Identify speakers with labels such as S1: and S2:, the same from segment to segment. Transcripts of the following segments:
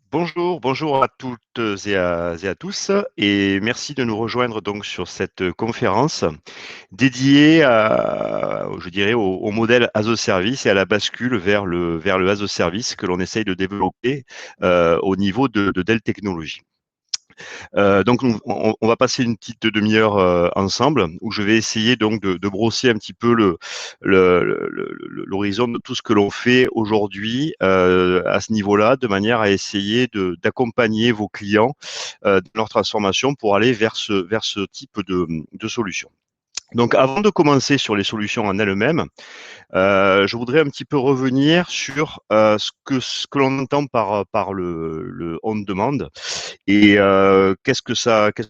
S1: Bonjour à toutes et à tous, et merci de nous rejoindre donc sur cette conférence dédiée je dirais, au modèle as a service et à la bascule vers le as a service que l'on essaye de développer au niveau de Dell Technologies. Donc, on va passer une petite demi-heure ensemble où je vais essayer donc de brosser un petit peu l'horizon de tout ce que l'on fait aujourd'hui à ce niveau-là, de manière à essayer d'accompagner vos clients dans leur transformation pour aller vers ce type de solution. Donc, avant de commencer sur les solutions en elles-mêmes, je voudrais un petit peu revenir sur ce que l'on entend par le on-demand et qu'est-ce que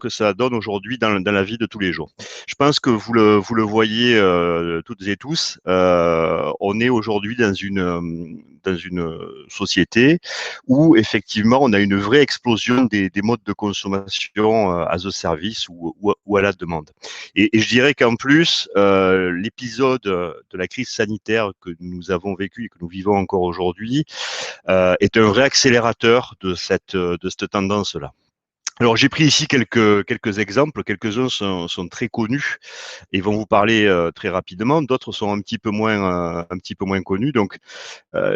S1: ça donne aujourd'hui dans la vie de tous les jours. Je pense que vous le voyez toutes et tous, on est aujourd'hui dans une société où effectivement on a une vraie explosion des modes de consommation as a service ou à la demande. Et je dirais qu'en plus, l'épisode de la crise sanitaire que nous avons vécu et que nous vivons encore aujourd'hui est un vrai accélérateur de cette tendance-là. Alors j'ai pris ici quelques exemples, quelques-uns sont très connus et vont vous parler très rapidement, d'autres sont un petit peu moins connus. Donc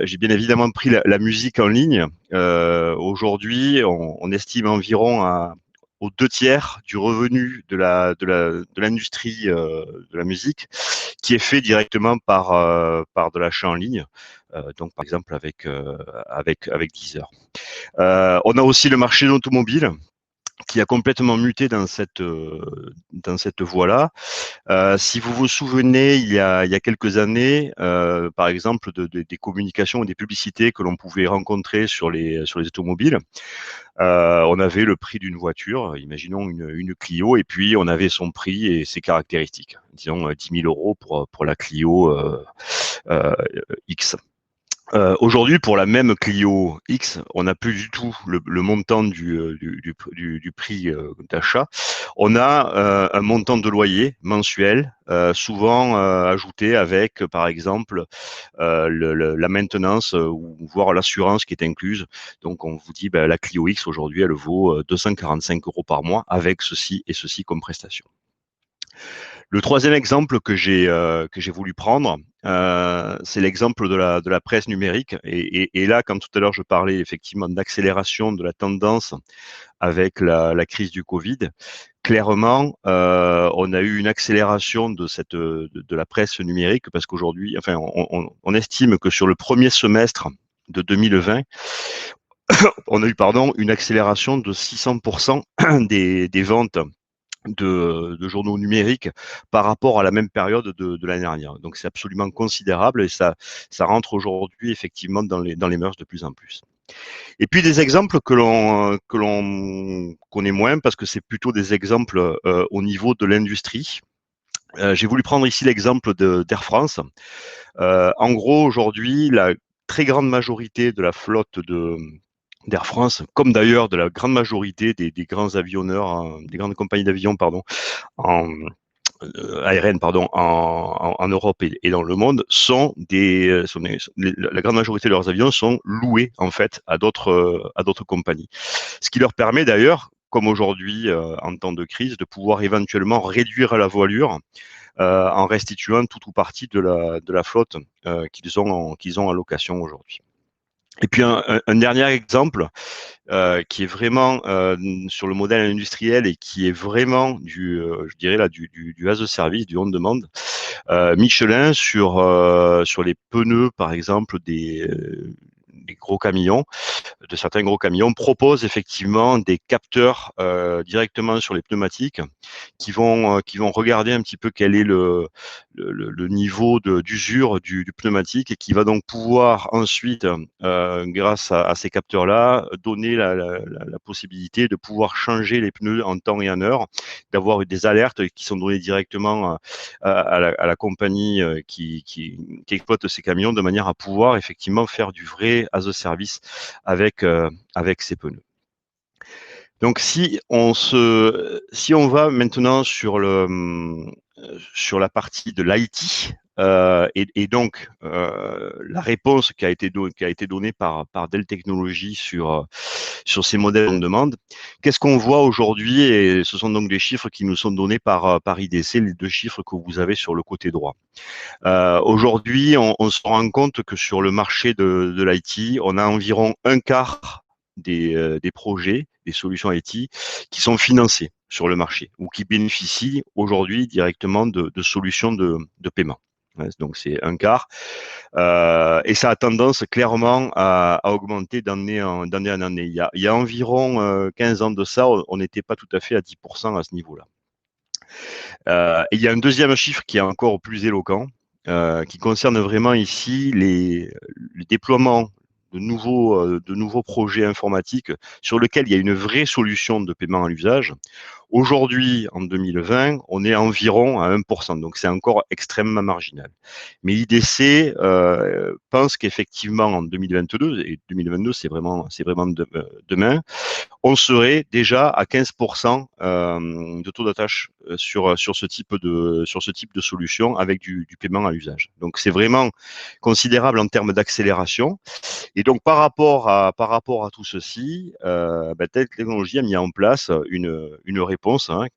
S1: j'ai bien évidemment pris la musique en ligne. Aujourd'hui, on estime environ aux 2 tiers du revenu de l'industrie de la musique qui est fait directement par de l'achat en ligne. Donc par exemple avec Deezer. On a aussi le marché de l'automobile qui a complètement muté dans cette voie-là. Si vous vous souvenez, il y a quelques années, par exemple, des communications et des publicités que l'on pouvait rencontrer sur les automobiles, on avait le prix d'une voiture, imaginons une Clio, et puis on avait son prix et ses caractéristiques. Disons 10 000 euros pour la Clio euh, X. Aujourd'hui, pour la même Clio X, on n'a plus du tout le montant du prix d'achat. On a un montant de loyer mensuel, souvent ajouté avec, par exemple, la maintenance ou voire l'assurance qui est incluse. Donc, on vous dit, ben, la Clio X aujourd'hui, elle vaut 245 euros par mois avec ceci et ceci comme prestation. Le troisième exemple que j'ai voulu prendre, c'est l'exemple de la presse numérique. Et là, comme tout à l'heure, je parlais effectivement d'accélération de la tendance avec la crise du Covid. Clairement, on a eu une accélération de la presse numérique parce qu'aujourd'hui, enfin, on estime que sur le premier semestre de 2020, on a eu, pardon, une accélération de 600% des ventes de journaux numériques par rapport à la même période de l'année dernière. Donc c'est absolument considérable et ça rentre aujourd'hui effectivement dans les mœurs de plus en plus. Et puis des exemples que l'on connaît moins parce que c'est plutôt des exemples au niveau de l'industrie. J'ai voulu prendre ici l'exemple d'Air France. En gros, aujourd'hui, la très grande majorité de la flotte d'Air France, comme d'ailleurs de la grande majorité des grands avionneurs, des grandes compagnies d'avions, pardon, en, aériennes, pardon, en Europe et dans le monde, la grande majorité de leurs avions sont loués en fait à d'autres compagnies. Ce qui leur permet d'ailleurs, comme aujourd'hui en temps de crise, de pouvoir éventuellement réduire la voilure en restituant tout ou partie de la flotte qu'ils ont en location aujourd'hui. Et puis un dernier exemple qui est vraiment sur le modèle industriel et qui est vraiment je dirais là, du as a service, du on-demand. Michelin sur les pneus, par exemple, des gros camions, de certains gros camions, propose effectivement des capteurs directement sur les pneumatiques qui vont regarder un petit peu quel est le niveau d'usure du pneumatique et qui va donc pouvoir ensuite, grâce à ces capteurs-là, donner la possibilité de pouvoir changer les pneus en temps et en heure, d'avoir des alertes qui sont données directement à la compagnie qui exploite ces camions de manière à pouvoir effectivement faire du vrai as a service avec ces pneus. Donc si on va maintenant sur la partie de l'IT, Et donc, la réponse qui a été donnée par Dell Technologies sur ces modèles on demande, qu'est-ce qu'on voit aujourd'hui? Et ce sont donc des chiffres qui nous sont donnés par IDC, les deux chiffres que vous avez sur le côté droit. Aujourd'hui, on se rend compte que sur le marché de l'IT, on a environ un quart des projets, des solutions IT qui sont financés sur le marché ou qui bénéficient aujourd'hui directement de solutions de paiement. Donc c'est un quart. Et ça a tendance clairement à augmenter d'année en année. Il y a environ 15 ans de ça, on n'était pas tout à fait à 10% à ce niveau-là. Et il y a un deuxième chiffre qui est encore plus éloquent, qui concerne vraiment ici le déploiement de nouveaux projets informatiques sur lesquels il y a une vraie solution de paiement à l'usage. Aujourd'hui, en 2020, on est environ à 1%, donc c'est encore extrêmement marginal. Mais IDC pense qu'effectivement en 2022, et 2022 c'est vraiment demain, on serait déjà à 15% de taux d'attache sur ce type de solution avec du paiement à l'usage. Donc c'est vraiment considérable en termes d'accélération. Et donc par rapport à tout ceci, Dell Technologies a mis en place une réponse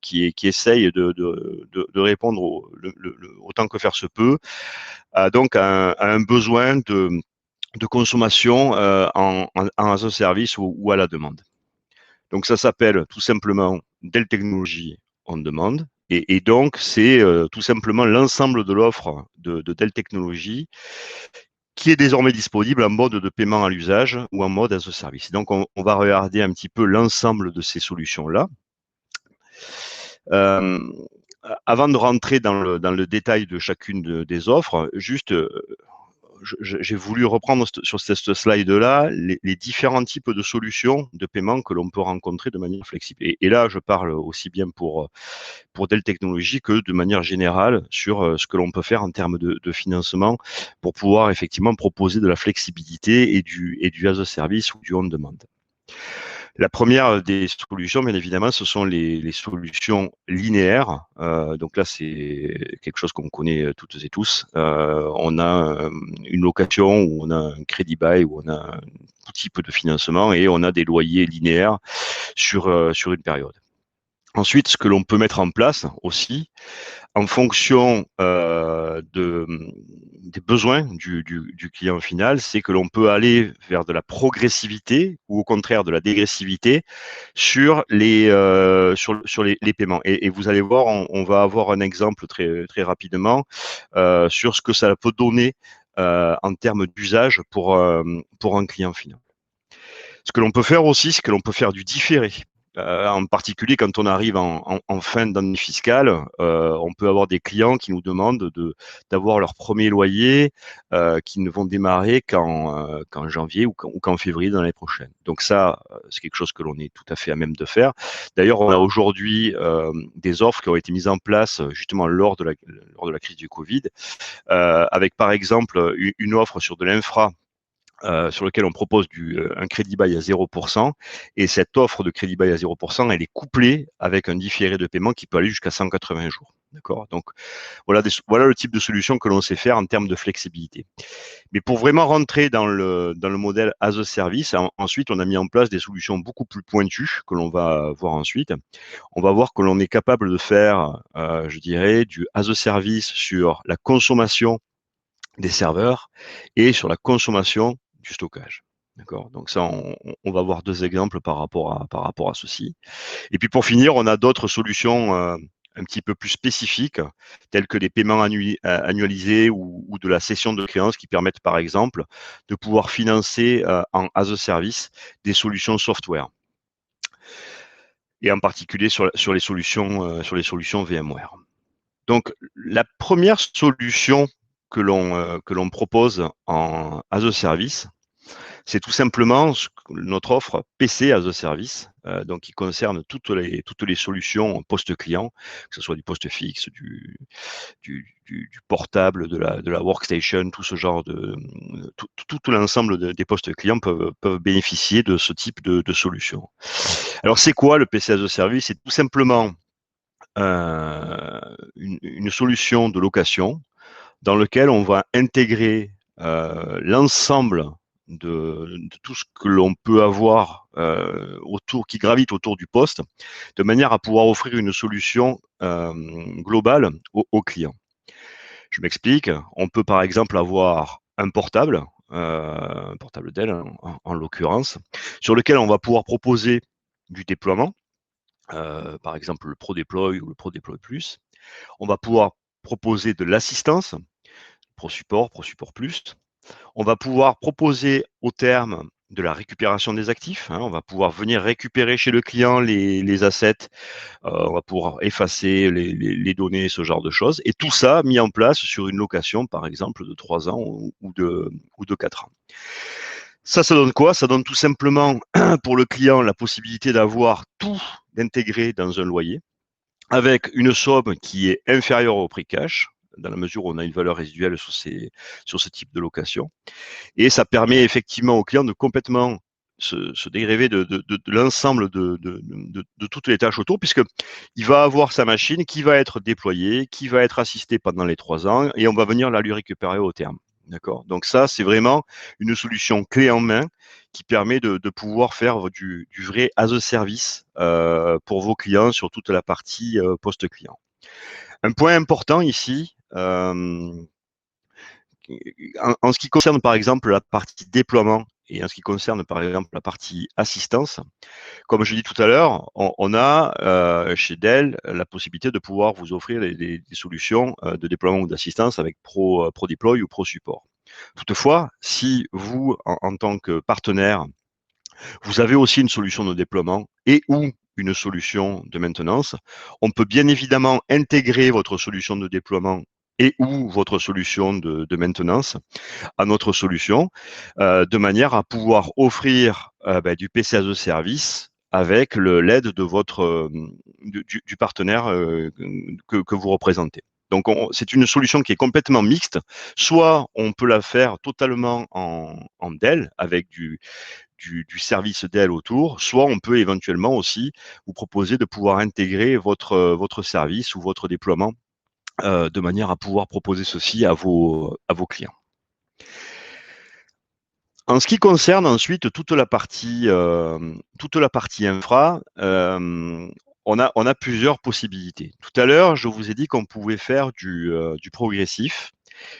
S1: qui essaye de répondre autant que faire se peut, donc à un besoin de consommation en as a service ou à la demande. Donc ça s'appelle tout simplement Dell Technologies on Demand. Et donc, c'est tout simplement l'ensemble de l'offre de Dell Technologies qui est désormais disponible en mode de paiement à l'usage ou en mode as a service. Donc, on va regarder un petit peu l'ensemble de ces solutions-là. Avant de rentrer dans le détail de chacune des offres, juste j'ai voulu reprendre sur cette slide-là les différents types de solutions de paiement que l'on peut rencontrer de manière flexible. Et là, je parle aussi bien pour Dell Technologies que de manière générale sur ce que l'on peut faire en termes de financement pour pouvoir effectivement proposer de la flexibilité et du as a service ou du on-demand. La première des solutions, bien évidemment, ce sont les solutions linéaires. Donc là, c'est quelque chose qu'on connaît toutes et tous. On a une location ou on a un crédit bail ou on a tout type de financement et on a des loyers linéaires sur une période. Ensuite, ce que l'on peut mettre en place aussi, en fonction des besoins du client final, c'est que l'on peut aller vers de la progressivité ou au contraire de la dégressivité sur les paiements. Et vous allez voir, on va avoir un exemple très très rapidement sur ce que ça peut donner en termes d'usage pour un client final. Ce que l'on peut faire aussi, c'est que l'on peut faire du différé. En particulier quand on arrive en fin d'année fiscale, on peut avoir des clients qui nous demandent d'avoir leur premier loyer qui ne vont démarrer qu'en janvier ou qu'en février de l'année prochaine. Donc ça, c'est quelque chose que l'on est tout à fait à même de faire. D'ailleurs, on a aujourd'hui des offres qui ont été mises en place justement lors de la crise du Covid, avec par exemple une offre sur de l'infra sur lequel on propose un crédit bail à 0%. Et cette offre de crédit bail à 0%, elle est couplée avec un différé de paiement qui peut aller jusqu'à 180 jours. D'accord. Donc, voilà le type de solution que l'on sait faire en termes de flexibilité. Mais pour vraiment rentrer dans le modèle as a service, ensuite, on a mis en place des solutions beaucoup plus pointues que l'on va voir ensuite. On va voir que l'on est capable de faire, je dirais, du as a service sur la consommation des serveurs et sur la consommation du stockage. D'accord. Donc ça, on va voir deux exemples par rapport à ceci. Et puis pour finir, on a d'autres solutions un petit peu plus spécifiques, telles que des paiements annualisés ou de la cession de créances qui permettent par exemple de pouvoir financer en as a service des solutions software. Et en particulier sur les solutions VMware. Donc la première solution que l'on propose en as a service, c'est tout simplement notre offre PC as a service, donc qui concerne toutes les solutions post-client, que ce soit du poste fixe, du portable, de la workstation, tout ce genre tout l'ensemble des postes clients peuvent bénéficier de ce type de solution. Alors c'est quoi le PC as a service? C'est tout simplement une solution de location dans lequel on va intégrer l'ensemble de tout ce que l'on peut avoir autour, qui gravite autour du poste, de manière à pouvoir offrir une solution globale au client. Je m'explique. On peut par exemple avoir un portable Dell en l'occurrence, sur lequel on va pouvoir proposer du déploiement, par exemple le Pro Deploy ou le Pro Deploy Plus. On va pouvoir proposer de l'assistance, Pro Support Plus. On va pouvoir proposer au terme de la récupération des actifs. On va pouvoir venir récupérer chez le client les assets. On va pouvoir effacer les données, ce genre de choses. Et tout ça mis en place sur une location, par exemple, de 3 ans ou de 4 ans. Ça donne quoi? Ça donne tout simplement pour le client la possibilité d'avoir tout intégré dans un loyer avec une somme qui est inférieure au prix cash, dans la mesure où on a une valeur résiduelle sur ce type de location. Et ça permet effectivement au client de complètement se dériver de l'ensemble de toutes les tâches autour, puisqu'il va avoir sa machine qui va être déployée, qui va être assistée pendant les 3 ans, et on va venir la lui récupérer au terme. D'accord? Donc ça, c'est vraiment une solution clé en main qui permet de pouvoir faire du vrai as a service pour vos clients sur toute la partie post-client. Un point important ici, en ce qui concerne par exemple la partie déploiement et en ce qui concerne par exemple la partie assistance, comme je l'ai dit tout à l'heure, on a chez Dell la possibilité de pouvoir vous offrir des solutions de déploiement ou d'assistance avec Pro Deploy ou Pro Support. Toutefois, si vous, en tant que partenaire, vous avez aussi une solution de déploiement et ou une solution de maintenance, on peut bien évidemment intégrer votre solution de déploiement et ou votre solution de maintenance à notre solution, de manière à pouvoir offrir du PC as a service avec l'aide de votre du partenaire que vous représentez. Donc, c'est une solution qui est complètement mixte. Soit on peut la faire totalement en Dell avec du service Dell autour, soit on peut éventuellement aussi vous proposer de pouvoir intégrer votre service ou votre déploiement de manière à pouvoir proposer ceci à vos clients. En ce qui concerne ensuite toute la partie infra, on a plusieurs possibilités. Tout à l'heure, je vous ai dit qu'on pouvait faire du progressif.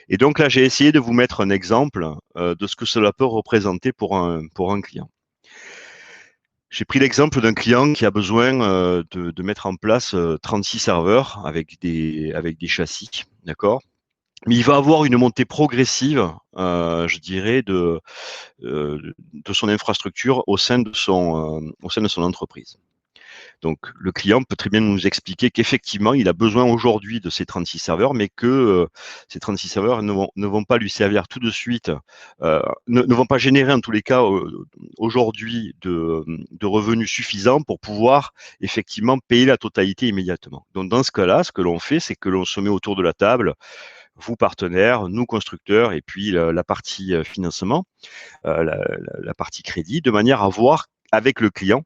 S1: Et donc là, j'ai essayé de vous mettre un exemple de ce que cela peut représenter pour un client. J'ai pris l'exemple d'un client qui a besoin de mettre en place 36 serveurs avec des châssis, d'accord? Mais il va avoir une montée progressive, je dirais, de son infrastructure au sein de son entreprise. Donc, le client peut très bien nous expliquer qu'effectivement, il a besoin aujourd'hui de ces 36 serveurs, mais que ces 36 serveurs ne vont pas lui servir tout de suite, ne vont pas générer en tous les cas aujourd'hui de revenus suffisants pour pouvoir effectivement payer la totalité immédiatement. Donc, dans ce cas-là, ce que l'on fait, c'est que l'on se met autour de la table, vous partenaires, nous constructeurs, et puis la partie financement, la partie crédit, de manière à voir avec le client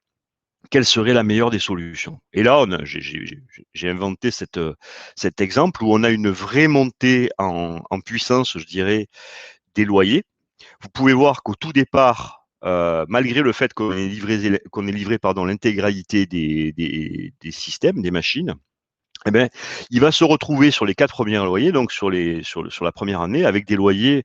S1: quelle serait la meilleure des solutions. Et là, j'ai inventé cet exemple où on a une vraie montée en puissance, je dirais, des loyers. Vous pouvez voir qu'au tout départ, malgré le fait qu'on ait livré l'intégralité des systèmes, des machines, eh ben, il va se retrouver sur les 4 premiers loyers, donc sur la première année, avec des loyers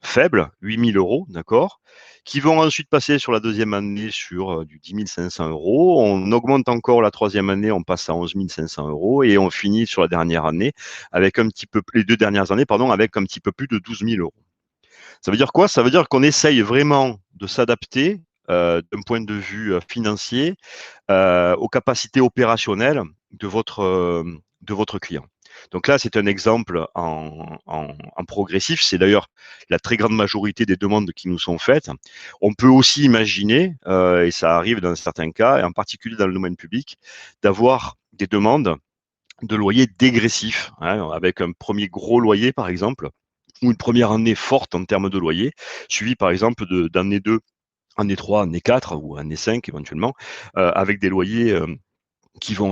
S1: faibles, 8 000 €, d'accord, qui vont ensuite passer sur la deuxième année sur du 10 500 €. On augmente encore la troisième année, on passe à 11 500 € et on finit sur la dernière année avec les 2 dernières années, pardon, avec un petit peu plus de 12 000 €. Ça veut dire quoi? Ça veut dire qu'on essaye vraiment de s'adapter d'un point de vue financier aux capacités opérationnelles de votre client. Donc là, c'est un exemple en progressif. C'est d'ailleurs la très grande majorité des demandes qui nous sont faites. On peut aussi imaginer, et ça arrive dans certains cas, et en particulier dans le domaine public, d'avoir des demandes de loyers dégressifs, avec un premier gros loyer, par exemple, ou une première année forte en termes de loyer, suivie par exemple d'année 2, année 3, année 4 ou année 5 éventuellement, avec des loyers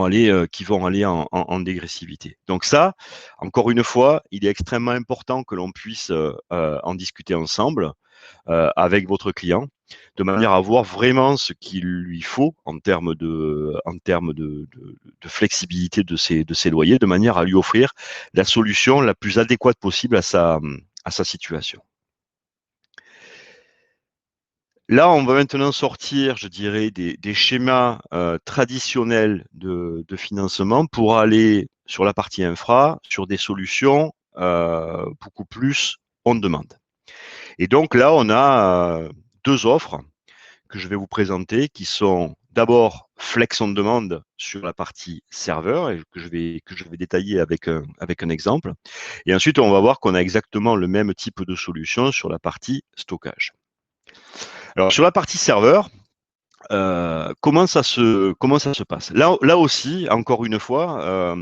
S1: aller en dégressivité. Donc ça, encore une fois, il est extrêmement important que l'on puisse en discuter ensemble avec votre client, de manière à voir vraiment ce qu'il lui faut en termes de flexibilité de ses loyers, de manière à lui offrir la solution la plus adéquate possible à sa situation. Là, on va maintenant sortir, je dirais, des schémas traditionnels de financement pour aller sur la partie infra, sur des solutions beaucoup plus on demande. Et donc là, on a deux offres que je vais vous présenter qui sont d'abord Flex on demande sur la partie serveur et que je vais détailler avec un exemple. Et ensuite, on va voir qu'on a exactement le même type de solution sur la partie stockage. Alors, sur la partie serveur, comment ça se passe? Là aussi, encore une fois,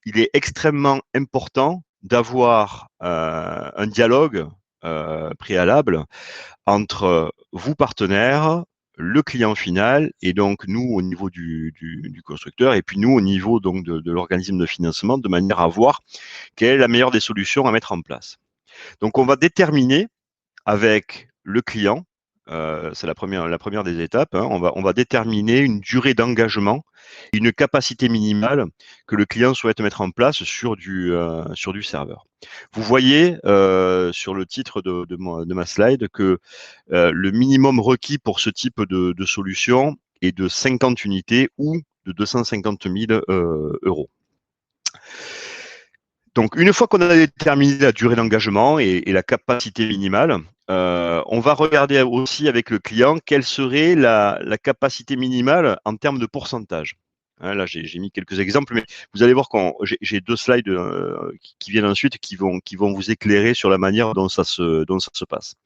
S1: il est extrêmement important d'avoir un dialogue préalable entre vous, partenaire, le client final, et donc nous au niveau du constructeur, et puis nous au niveau donc de l'organisme de financement, de manière à voir quelle est la meilleure des solutions à mettre en place. Donc, on va déterminer avec le client, c'est la première des étapes, hein, on va déterminer une durée d'engagement, une capacité minimale que le client souhaite mettre en place sur du serveur. Vous voyez sur le titre de ma slide que le minimum requis pour ce type de solution est de 50 unités ou de 250 000 euros. Donc, une fois qu'on a déterminé la durée d'engagement et la capacité minimale, on va regarder aussi avec le client quelle serait la capacité minimale en termes de pourcentage. Hein, là, j'ai mis quelques exemples, mais vous allez voir que j'ai deux slides qui viennent ensuite qui vont vous éclairer sur la manière dont ça se passe.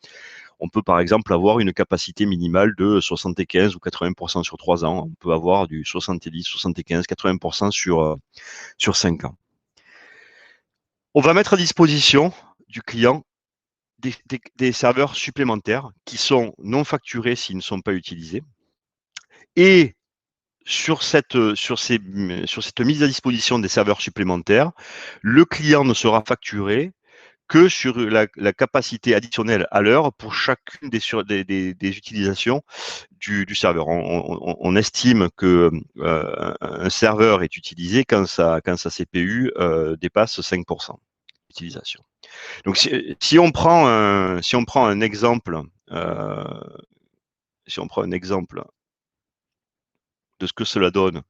S1: On peut par exemple avoir une capacité minimale de 75 ou 80% sur 3 ans. On peut avoir du 70, 75, 80% sur 5 ans. On va mettre à disposition du client des serveurs supplémentaires qui sont non facturés s'ils ne sont pas utilisés. Et sur cette mise à disposition des serveurs supplémentaires, le client ne sera facturé que sur la capacité additionnelle à l'heure pour chacune des utilisations du serveur. On estime que un serveur est utilisé quand sa CPU dépasse 5% d'utilisation. Donc, si on prend un exemple, de ce que cela donne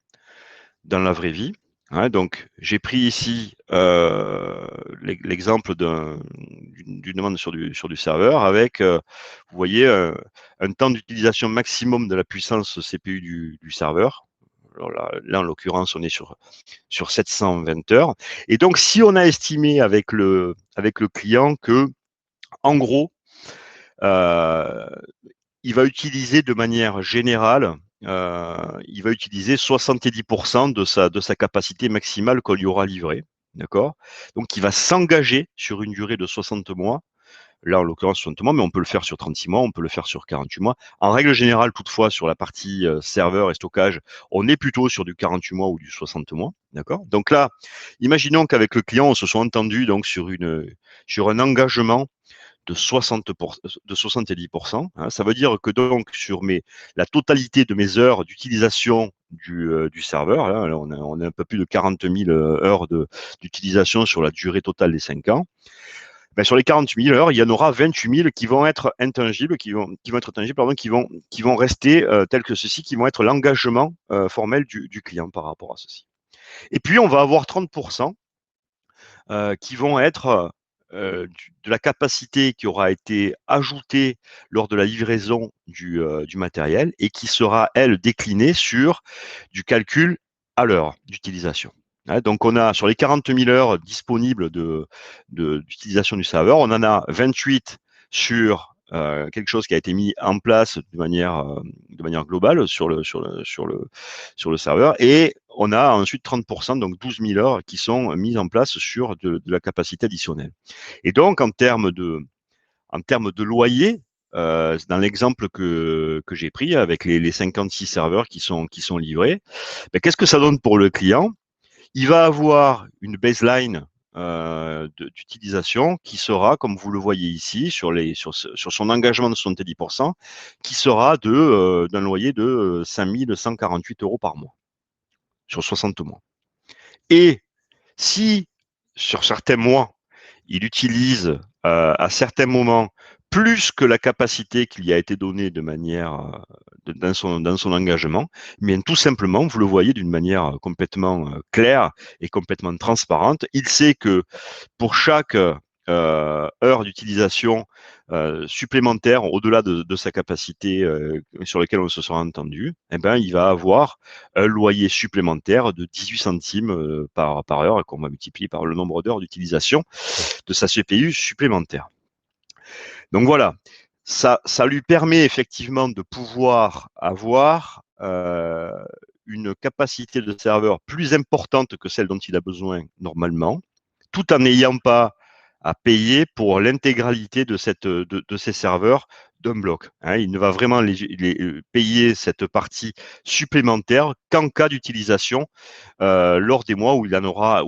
S1: dans la vraie vie, hein, donc j'ai pris ici l'exemple d'une demande sur du serveur avec, vous voyez, un temps d'utilisation maximum de la puissance CPU du serveur. Alors là, en l'occurrence, on est sur 720 heures. Et donc, si on a estimé avec le client que, en gros, il va utiliser de manière générale, il va utiliser 70% de sa capacité maximale qu'on lui aura livrée. D'accord? Donc, il va s'engager sur une durée de 60 mois. Là, en l'occurrence, 60 mois, mais on peut le faire sur 36 mois, on peut le faire sur 48 mois. En règle générale, toutefois, sur la partie serveur et stockage, on est plutôt sur du 48 mois ou du 60 mois. D'accord? Donc là, imaginons qu'avec le client, on se soit entendu donc sur un engagement de 70%. Hein. Ça veut dire que donc sur la totalité de mes heures d'utilisation du serveur, hein, là, on a un peu plus de 40 000 heures d'utilisation sur la durée totale des 5 ans. Ben, sur les 48 000 heures, il y en aura 28 000 qui vont être intangibles, qui vont rester tels que ceci, qui vont être l'engagement formel du client par rapport à ceci. Et puis, on va avoir 30% qui vont être de la capacité qui aura été ajoutée lors de la livraison du matériel et qui sera, elle, déclinée sur du calcul à l'heure d'utilisation. Hein, donc, on a sur les 40 000 heures disponibles d'utilisation du serveur, on en a 28 sur quelque chose qui a été mis en place de manière globale sur le serveur, et on a ensuite 30%, donc 12 000 heures qui sont mises en place sur de la capacité additionnelle. Et donc, en termes de loyer, dans l'exemple que j'ai pris avec les 56 serveurs qui sont livrés, ben, qu'est-ce que ça donne pour le client? Il va avoir une baseline d'utilisation qui sera, comme vous le voyez ici, sur son engagement de 70%, qui sera d'un loyer de 5 148 € par mois, sur 60 mois. Et si, sur certains mois, il utilise à certains moments plus que la capacité qui lui a été donnée de manière dans son engagement, mais tout simplement, vous le voyez d'une manière complètement claire et complètement transparente, il sait que pour chaque heure d'utilisation supplémentaire au-delà de sa capacité sur laquelle on se sera entendu, eh ben, il va avoir un loyer supplémentaire de 18 centimes par heure qu'on va multiplier par le nombre d'heures d'utilisation de sa CPU supplémentaire. Donc voilà, ça lui permet effectivement de pouvoir avoir une capacité de serveur plus importante que celle dont il a besoin normalement, tout en n'ayant pas à payer pour l'intégralité de ces serveurs d'un bloc. Hein. Il ne va vraiment payer cette partie supplémentaire qu'en cas d'utilisation lors des mois où il en aura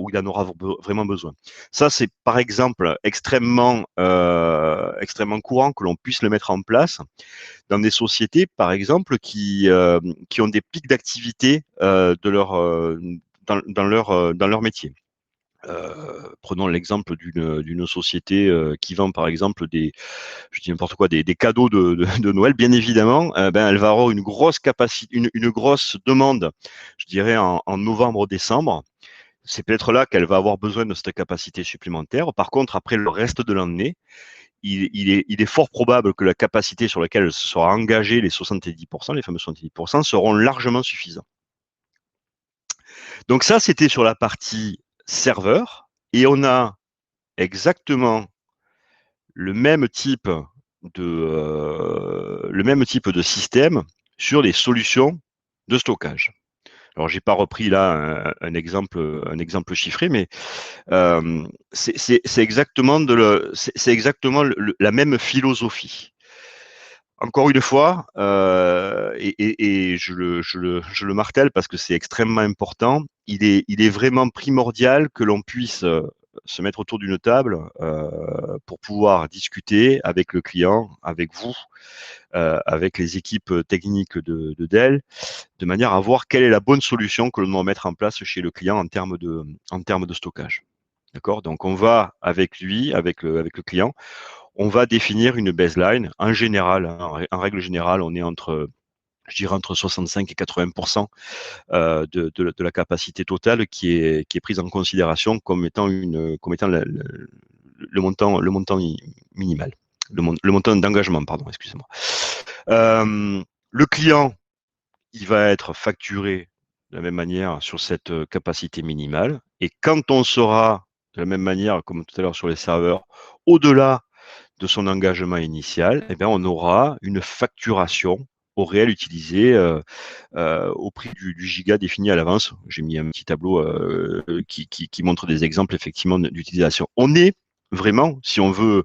S1: vraiment besoin. Ça, c'est par exemple extrêmement courant que l'on puisse le mettre en place dans des sociétés, par exemple, qui ont des pics d'activité dans leur métier. Prenons l'exemple d'une société qui vend par exemple je dis n'importe quoi, des cadeaux de Noël, bien évidemment, ben, elle va avoir une grosse capacité, une grosse demande, je dirais en novembre-décembre. C'est peut-être là qu'elle va avoir besoin de cette capacité supplémentaire. Par contre, après le reste de l'année, il est fort probable que la capacité sur laquelle elle se sera engagée, les 70%, les fameux 70%, seront largement suffisants. Donc ça, c'était sur la partie serveur. Et on a exactement le même type de système sur les solutions de stockage. Alors, j'ai pas repris là un exemple chiffré, mais c'est exactement la même philosophie. Encore une fois, et je le martèle parce que c'est extrêmement important, il est vraiment primordial que l'on puisse se mettre autour d'une table pour pouvoir discuter avec le client, avec vous, avec les équipes techniques de Dell, de manière à voir quelle est la bonne solution que l'on doit mettre en place chez le client en termes de stockage. D'accord? Donc, on va avec lui, avec le client, on va définir une baseline. En général, en règle générale, on est je dirais entre 65 et 80% de la capacité totale qui est prise en considération comme étant le montant minimal, le montant d'engagement, pardon, excusez-moi. Le client, il va être facturé de la même manière sur cette capacité minimale. Et quand on sera de la même manière, comme tout à l'heure sur les serveurs, au-delà de son engagement initial, eh bien, on aura une facturation au réel utilisé au prix du giga défini à l'avance. J'ai mis un petit tableau qui montre des exemples effectivement d'utilisation. On est vraiment, si on veut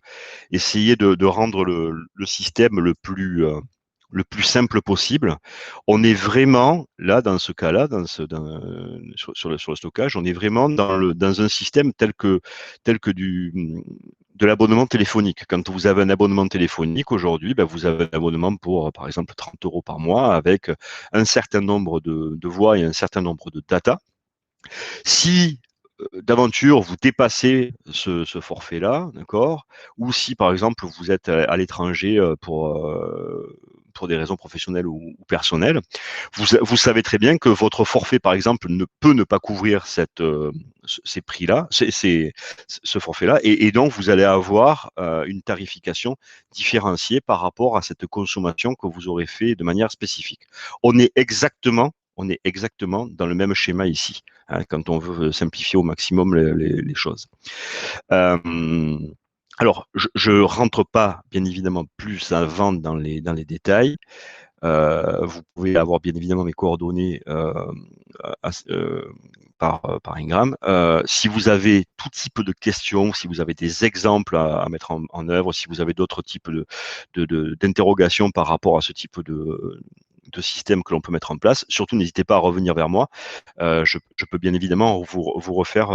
S1: essayer de rendre le système le plus simple possible, on est vraiment là dans ce cas-là, sur le stockage, on est vraiment dans un système tel que de l'abonnement téléphonique. Quand vous avez un abonnement téléphonique aujourd'hui, ben vous avez un abonnement pour, par exemple, 30 € par mois avec un certain nombre de voix et un certain nombre de data. Si d'aventure vous dépassez ce forfait-là, d'accord, ou si par exemple vous êtes à l'étranger pour des raisons professionnelles ou personnelles, vous savez très bien que votre forfait, par exemple, ne peut ne pas couvrir ces prix-là, ce forfait-là, et donc vous allez avoir une tarification différenciée par rapport à cette consommation que vous aurez fait de manière spécifique. On est exactement dans le même schéma ici, hein, quand on veut simplifier au maximum les choses. Alors, je rentre pas, bien évidemment, plus avant dans les détails. Vous pouvez avoir bien évidemment mes coordonnées par Ingram. Si vous avez tout type de questions, si vous avez des exemples à mettre en œuvre, si vous avez d'autres types d'interrogations par rapport à ce type de système que l'on peut mettre en place, surtout n'hésitez pas à revenir vers moi. Je peux bien évidemment vous refaire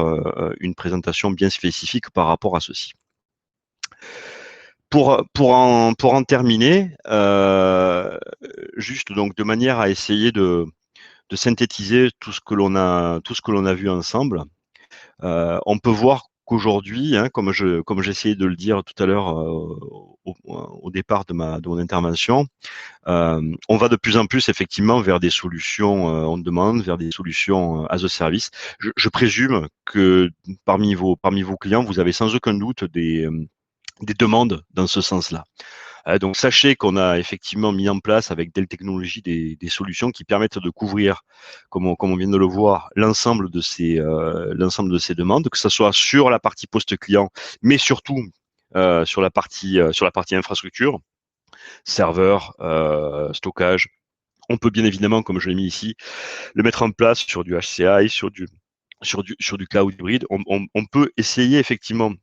S1: une présentation bien spécifique par rapport à ceci. Pour en terminer, juste donc de manière à essayer de synthétiser tout ce que l'on a vu ensemble, on peut voir qu'aujourd'hui, hein, comme j'essayais de le dire tout à l'heure au départ de mon intervention, on va de plus en plus effectivement vers des solutions on demande, vers des solutions as a service. Je présume que parmi vos clients, vous avez sans aucun doute des demandes dans ce sens-là. Donc sachez qu'on a effectivement mis en place avec Dell Technologies des solutions qui permettent de couvrir, comme on vient de le voir, l'ensemble de ces demandes, que ce soit sur la partie post-client, mais surtout sur la partie infrastructure, serveur, stockage. On peut bien évidemment, comme je l'ai mis ici, le mettre en place sur du HCI, sur du cloud hybride. On peut essayer effectivement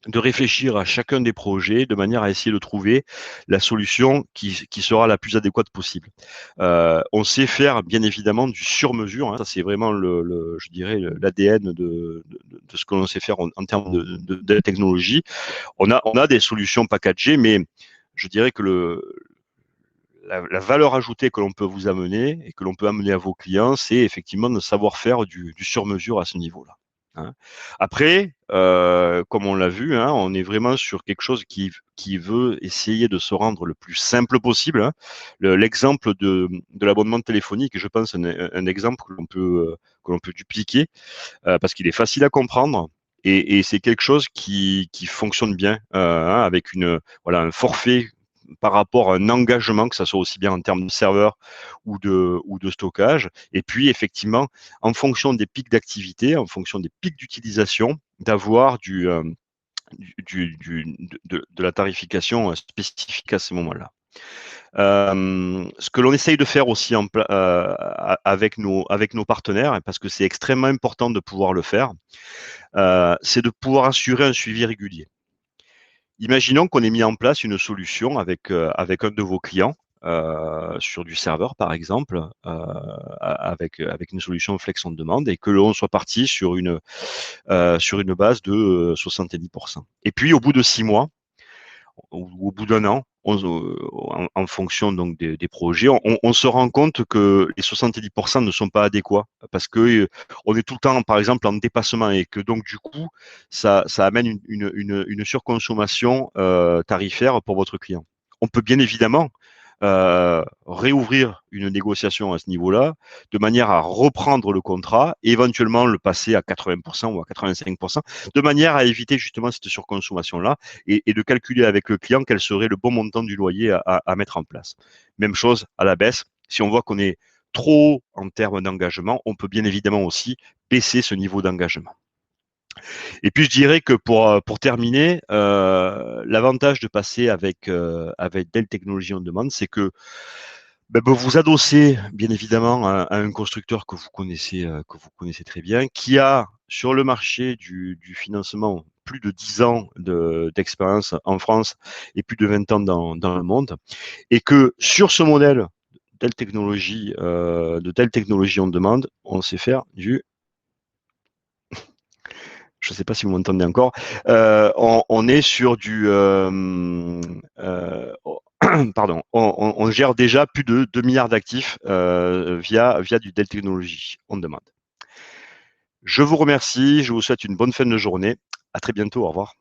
S1: de réfléchir à chacun des projets de manière à essayer de trouver la solution qui sera la plus adéquate possible. On sait faire bien évidemment du sur-mesure, hein, ça c'est vraiment je dirais l'ADN de ce que l'on sait faire en termes de technologie. On a des solutions packagées, mais je dirais que la valeur ajoutée que l'on peut vous amener et que l'on peut amener à vos clients, c'est effectivement de savoir faire du sur-mesure à ce niveau-là. Hein. Après, comme on l'a vu, hein, on est vraiment sur quelque chose qui veut essayer de se rendre le plus simple possible. Hein. L'exemple de l'abonnement téléphonique, je pense, un exemple que l'on peut dupliquer parce qu'il est facile à comprendre. Et c'est quelque chose qui fonctionne bien hein, avec un forfait par rapport à un engagement, que ça soit aussi bien en termes de serveur ou de stockage. Et puis, effectivement, en fonction des pics d'activité, en fonction des pics d'utilisation, d'avoir de la tarification spécifique à ces moments-là. Ce que l'on essaye de faire aussi avec nos partenaires, parce que c'est extrêmement important de pouvoir le faire, c'est de pouvoir assurer un suivi régulier. Imaginons qu'on ait mis en place une solution avec un de vos clients sur du serveur, par exemple, avec une solution Flex on Demand et que l'on soit parti sur une base de 70%. Et puis, au bout de 6 mois, ou au bout d'un an, en fonction donc des projets, on se rend compte que les 70% ne sont pas adéquats parce que on est tout le temps, par exemple, en dépassement et que donc du coup, ça amène une surconsommation tarifaire pour votre client. On peut bien évidemment réouvrir une négociation à ce niveau-là, de manière à reprendre le contrat et éventuellement le passer à 80% ou à 85%, de manière à éviter justement cette surconsommation-là et de calculer avec le client quel serait le bon montant du loyer à mettre en place. Même chose à la baisse, si on voit qu'on est trop haut en termes d'engagement, on peut bien évidemment aussi baisser ce niveau d'engagement. Et puis je dirais que pour terminer, l'avantage de passer avec Dell Technologies on Demand, c'est que vous vous adossez bien évidemment à un constructeur que vous connaissez très bien, qui a sur le marché du financement plus de 10 ans d'expérience en France et plus de 20 ans dans le monde, et que sur ce modèle de Dell Technologies on Demand, on sait faire je ne sais pas si vous m'entendez encore, on est sur pardon, on gère déjà plus de 2 milliards d'actifs via du Dell Technologies on Demand. Je vous remercie, je vous souhaite une bonne fin de journée. À très bientôt, au revoir.